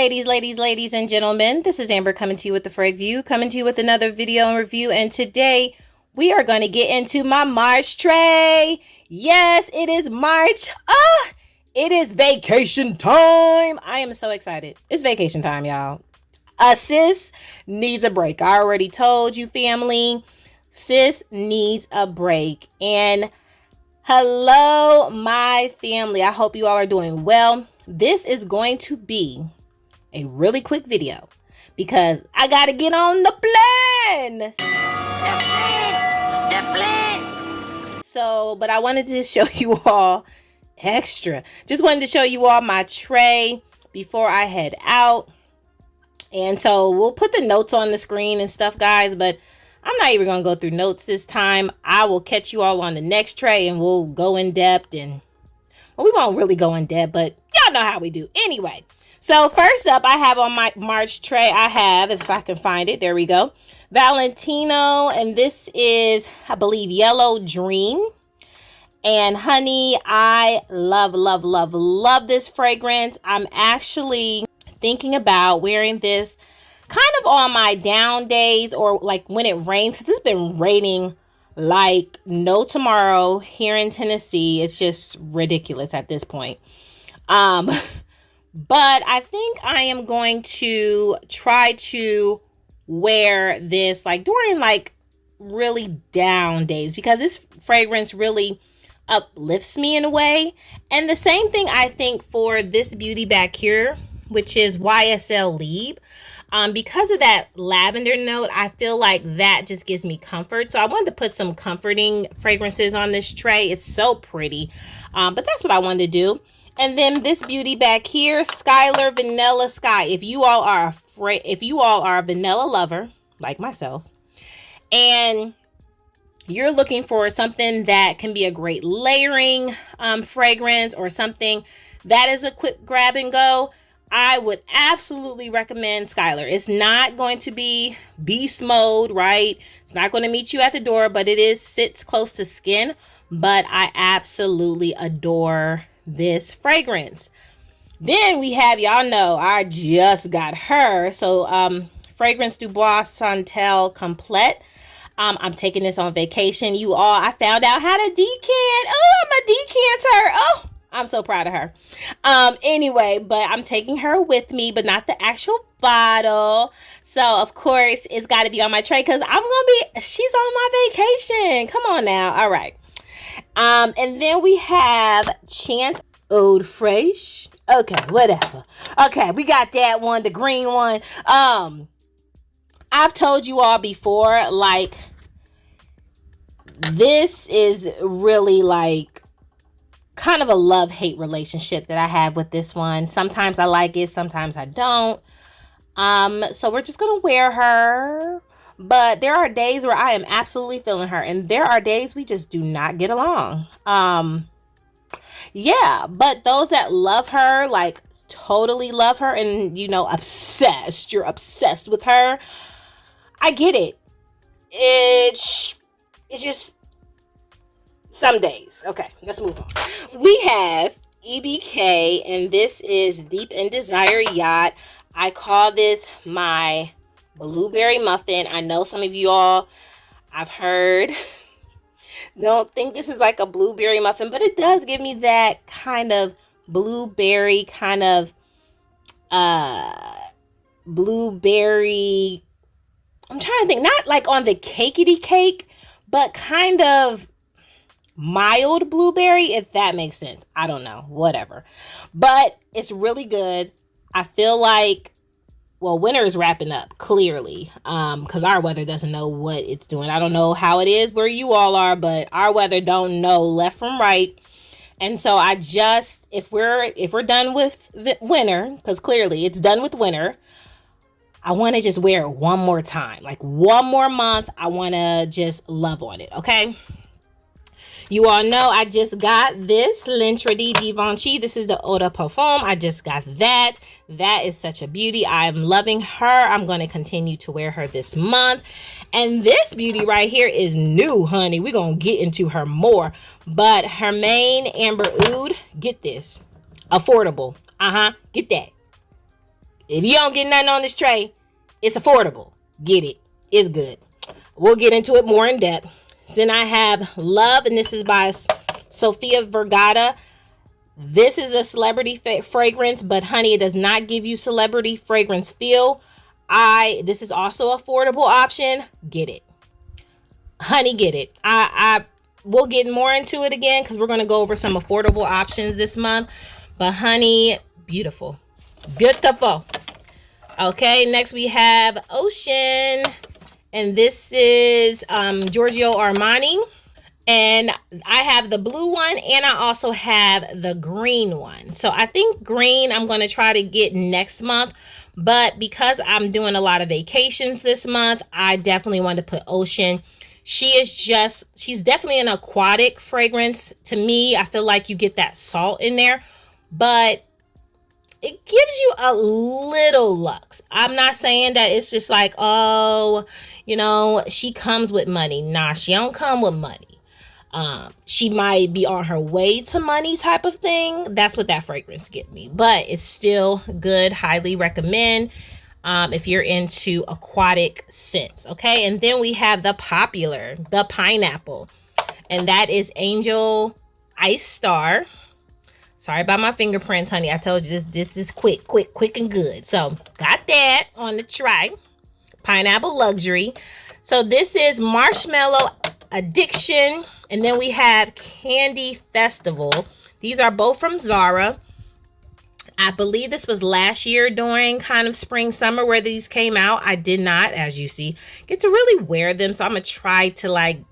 ladies, and gentlemen. This is Amber coming to you with the Frag View, coming to you with another video and review. And today we are going to get into my March tray. Yes, it is March. It is vacation time. I am so excited. It's vacation time, y'all. Sis needs a break. I already told you, family. Sis needs a break. And hello, my family. I hope you all are doing well. This is going to be a really quick video because I got to get on the plane. The plane. So, but I wanted to show you all extra. Just wanted to show you all my tray before I head out. And so we'll put the notes on the screen and stuff, guys, but I'm not even going to go through notes this time. I will catch you all on the next tray and we'll go in depth. And well, we won't really go in depth, but y'all know how we do. Anyway, so first up, I have on my March tray, I have, if I can find it, there we go, Valentino. And this is, I believe, Yellow Dream. And honey, I love this fragrance. I'm actually thinking about wearing this kind of on my down days or like when it rains, because it's been raining like no tomorrow here in Tennessee. It's just ridiculous at this point. But I think I am going to try to wear this like during like really down days, because this fragrance really uplifts me in a way. And the same thing I think for this beauty back here, which is YSL Lieb. Because of that lavender note, I feel like that just gives me comfort. So I wanted to put some comforting fragrances on this tray. It's so pretty. But that's what I wanted to do. And then this beauty back here, Skylar Vanilla Sky. If you all are a vanilla lover like myself, and you're looking for something that can be a great layering fragrance, or something that is a quick grab and go, I would absolutely recommend Skylar. It's not going to be beast mode, right? It's not going to meet you at the door, but it sits close to skin. But I absolutely adore this fragrance. Then we have, y'all know, I just got her. So, Fragrance Du Bois Chantelle Complete. I'm taking this on vacation. You all, I found out how to decant. Oh, I'm a decanter. Oh, I'm so proud of her. Anyway, but I'm taking her with me, but not the actual bottle. So, of course, it's got to be on my tray because she's on my vacation. Come on now. All right. And then we have Chant Eau Fraiche. Okay, whatever. Okay, we got that one, the green one. I've told you all before, like, this is really like kind of a love-hate relationship that I have with this one. Sometimes I like it, sometimes I don't. So we're just gonna wear her. But there are days where I am absolutely feeling her, and there are days we just do not get along. Yeah, but those that love her, like totally love her, and you know, obsessed, you're obsessed with her, I get it. It's just some days. Okay, let's move on. We have EBK, and this is Deep in Desire Yacht. I call this my blueberry muffin. I know some of you all, I've heard, don't think this is like a blueberry muffin, but it does give me that kind of blueberry, kind of blueberry, I'm trying to think, not like on the cakey cake, but kind of mild blueberry, if that makes sense. I don't know, whatever. But it's really good. I feel like, well, winter is wrapping up, clearly, because our weather doesn't know what it's doing. I don't know how it is where you all are, but our weather don't know left from right. And so I just, if we're done with winter, because clearly it's done with winter, I want to just wear it one more time, like one more month. I want to just love on it, okay? You all know I just got this L'Entrée de Givenchy. This is the Eau de Parfum. I just got that. That is such a beauty. I'm loving her. I'm going to continue to wear her this month. And this beauty right here is new, honey. We're going to get into her more. But Hermane Amber Oud, get this. Affordable. Get that. If you don't get nothing on this tray, it's affordable. Get it. It's good. We'll get into it more in depth. Then I have Love, and this is by Sophia Vergata. This is a celebrity fragrance, but honey, it does not give you celebrity fragrance feel. This is also affordable option. Get it. Honey, get it. We'll get more into it again because we're going to go over some affordable options this month. But honey, beautiful. Beautiful. Okay, next we have Ocean. And this is Giorgio Armani. And I have the blue one and I also have the green one. So I think green I'm going to try to get next month. But because I'm doing a lot of vacations this month, I definitely want to put Ocean. She's definitely an aquatic fragrance. To me, I feel like you get that salt in there. But it gives you a little luxe. I'm not saying that it's just like, oh, you know, she comes with money. Nah, she don't come with money. She might be on her way to money type of thing. That's what that fragrance get me. But it's still good. Highly recommend if you're into aquatic scents. Okay, and then we have the popular, the pineapple. And that is Angel Ice Star. Sorry about my fingerprints, honey. I told you this is quick and good. So got that on the tray. Pineapple Luxury. So this is Marshmallow Addiction. And then we have Candy Festival. These are both from Zara. I believe this was last year during kind of spring, summer where these came out. I did not, as you see, get to really wear them. So I'm going to try to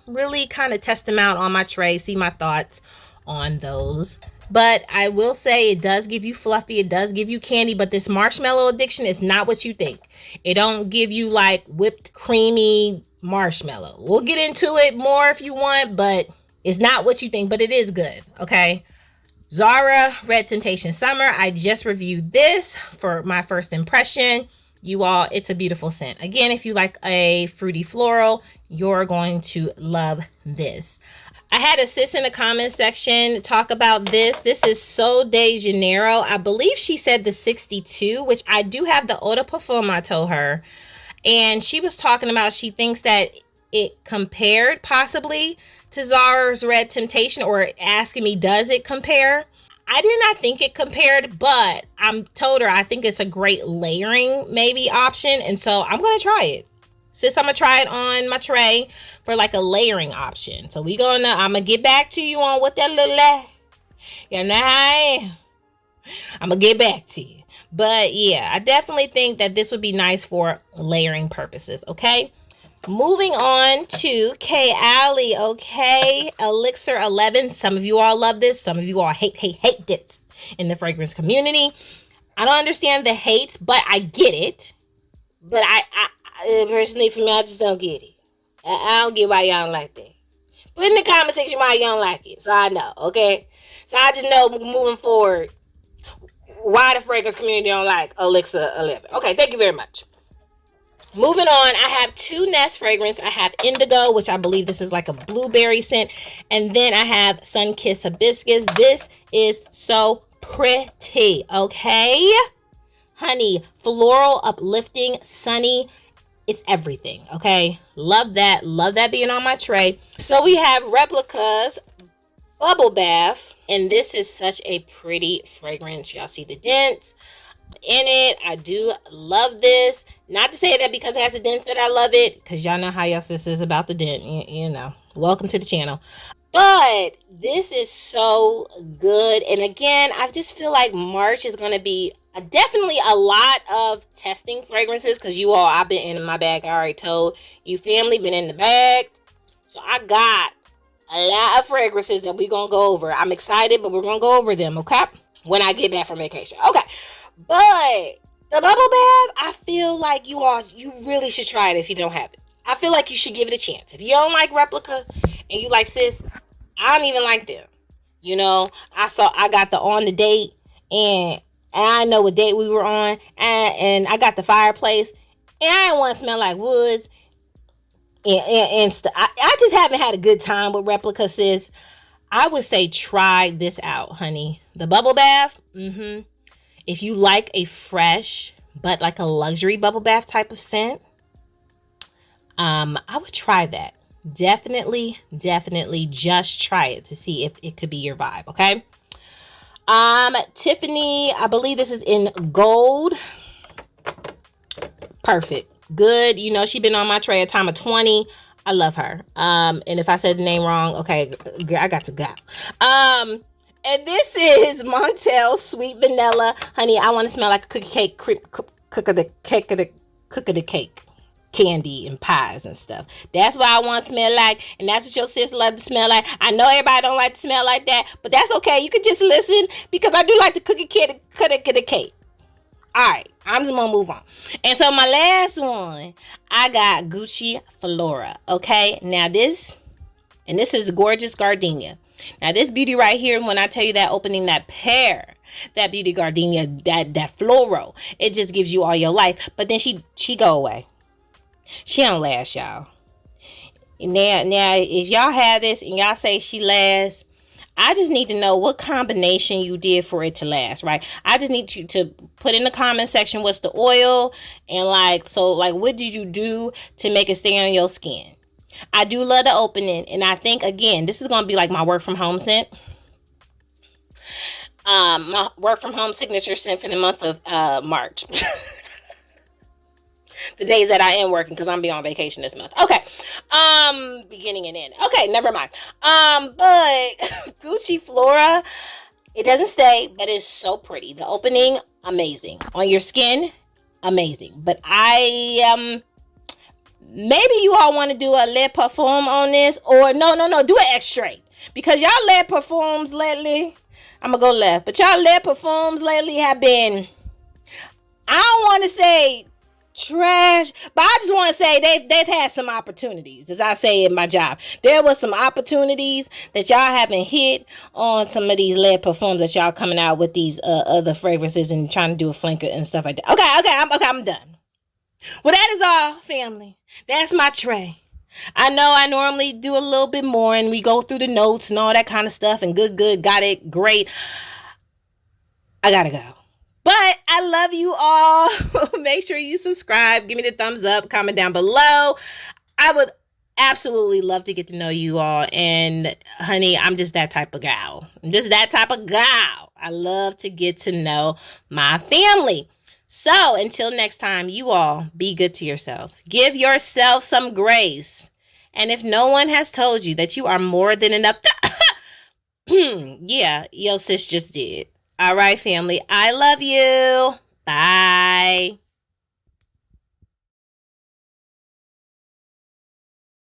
really kind of test them out on my tray, see my thoughts on those. But I will say it does give you fluffy. It does give you candy. But this Marshmallow Addiction is not what you think. It don't give you like whipped creamy marshmallow. We'll get into it more if you want, but it's not what you think. But it is good. Okay. Zara Red Temptation Summer. I just reviewed this for my first impression. You all, it's a beautiful scent. Again, if you like a fruity floral, you're going to love this. I had a sis in the comment section talk about this. This is So de Janeiro. I believe she said the 62, which I do have the eau de parfum I told her. And she was talking about she thinks that it compared possibly to Zara's Red Temptation, or asking me, does it compare? I did not think it compared, but I told her I think it's a great layering maybe option. And so I'm going to try it. Sis, I'm going to try it on my tray for like a layering option. So I'm going to get back to you on what that look like. You know how I'm going to get back to you. But yeah, I definitely think that this would be nice for layering purposes. Okay. Moving on to K. Alley. Okay. Elixir 11. Some of you all love this. Some of you all hate this in the fragrance community. I don't understand the hate, but I get it. But I personally, for me, I just don't get it. I don't get why y'all don't like that. Put in the comment section why y'all don't like it, so I know, okay? So I just know moving forward why the fragrance community don't like Elixir 11. Okay, thank you very much. Moving on, I have two Nest fragrance. I have Indigo, which I believe this is like a blueberry scent. And then I have Sun-Kissed Hibiscus. This is so pretty, okay? Honey, floral, uplifting, sunny. It's everything, okay? Love that. Love that being on my tray. So we have Replicas Bubble Bath. And this is such a pretty fragrance. Y'all see the dents in it. I do love this. Not to say that because it has a dent that I love it, because y'all know how y'all sis is about the dent. You know. Welcome to the channel. But this is so good. And again, I just feel like March is going to be definitely a lot of testing fragrances, because you all, I've been in my bag. I already told you family, been in the bag. So I got a lot of fragrances that we're going to go over. I'm excited, but we're going to go over them, okay? When I get back from vacation. Okay. But the bubble bath, I feel like you really should try it if you don't have it. I feel like you should give it a chance. If you don't like Replica and you like, sis, I don't even like them. You know, I got the On the Date, and I know what date we were on, and I got the Fireplace, and I didn't want to smell like woods and stuff. I just haven't had a good time with Replica, sis. I would say try this out, honey. The bubble bath, if you like a fresh but like a luxury bubble bath type of scent, I would try that. Definitely just try it to see if it could be your vibe, okay? Tiffany, I believe this is in gold. Perfect. Good. You know, she been on my tray a time of 20. I love her. And if I said the name wrong, okay, I got to go. And this is Montel Sweet Vanilla. Honey, I want to smell like a cookie cake, cook of the cake. Candy and pies and stuff. That's what I want to smell like, and that's what your sis love to smell like. I know everybody don't like to smell like that, but that's okay. You can just listen, because I do like the cookie cake, the cake. Alright, I'm just gonna move on. And so my last one, I got Gucci Flora. Okay, now this is Gorgeous Gardenia. Now this beauty right here, when I tell you that opening that pear, that beauty gardenia, that floral, it just gives you all your life. But then she go away. She don't last, y'all. Now, if y'all have this and y'all say she lasts, I just need to know what combination you did for it to last, right? I just need you to put in the comment section what's the oil, and what did you do to make it stay on your skin? I do love the opening, and I think, again, this is going to be like my work from home scent. My work from home signature scent for the month of March. The days that I am working, because I'm be on vacation this month. Okay. Beginning and end. Okay, never mind. But Gucci Flora, it doesn't stay, but it's so pretty. The opening, amazing. On your skin, amazing. But maybe you all want to do a lead perfume on this, or no, do it extra, because y'all lead perfumes lately, I'm gonna go left, but y'all lead perfumes lately have been, I don't want to say trash, but I just want to say they've had some opportunities. As I say in my job, there was some opportunities that y'all haven't hit on some of these lead perfumes that y'all coming out with these other fragrances and trying to do a flanker and stuff like that. Okay, I'm done. Well, that is all, family. That's my tray. I know I normally do a little bit more, and we go through the notes and all that kind of stuff, and good, got it, great. I gotta go. But I love you all. Make sure you subscribe. Give me the thumbs up. Comment down below. I would absolutely love to get to know you all. And honey, I'm just that type of gal. I love to get to know my family. So until next time, you all be good to yourself. Give yourself some grace. And if no one has told you that you are more than enough, yeah, yo sis just did. All right, family. I love you. Bye.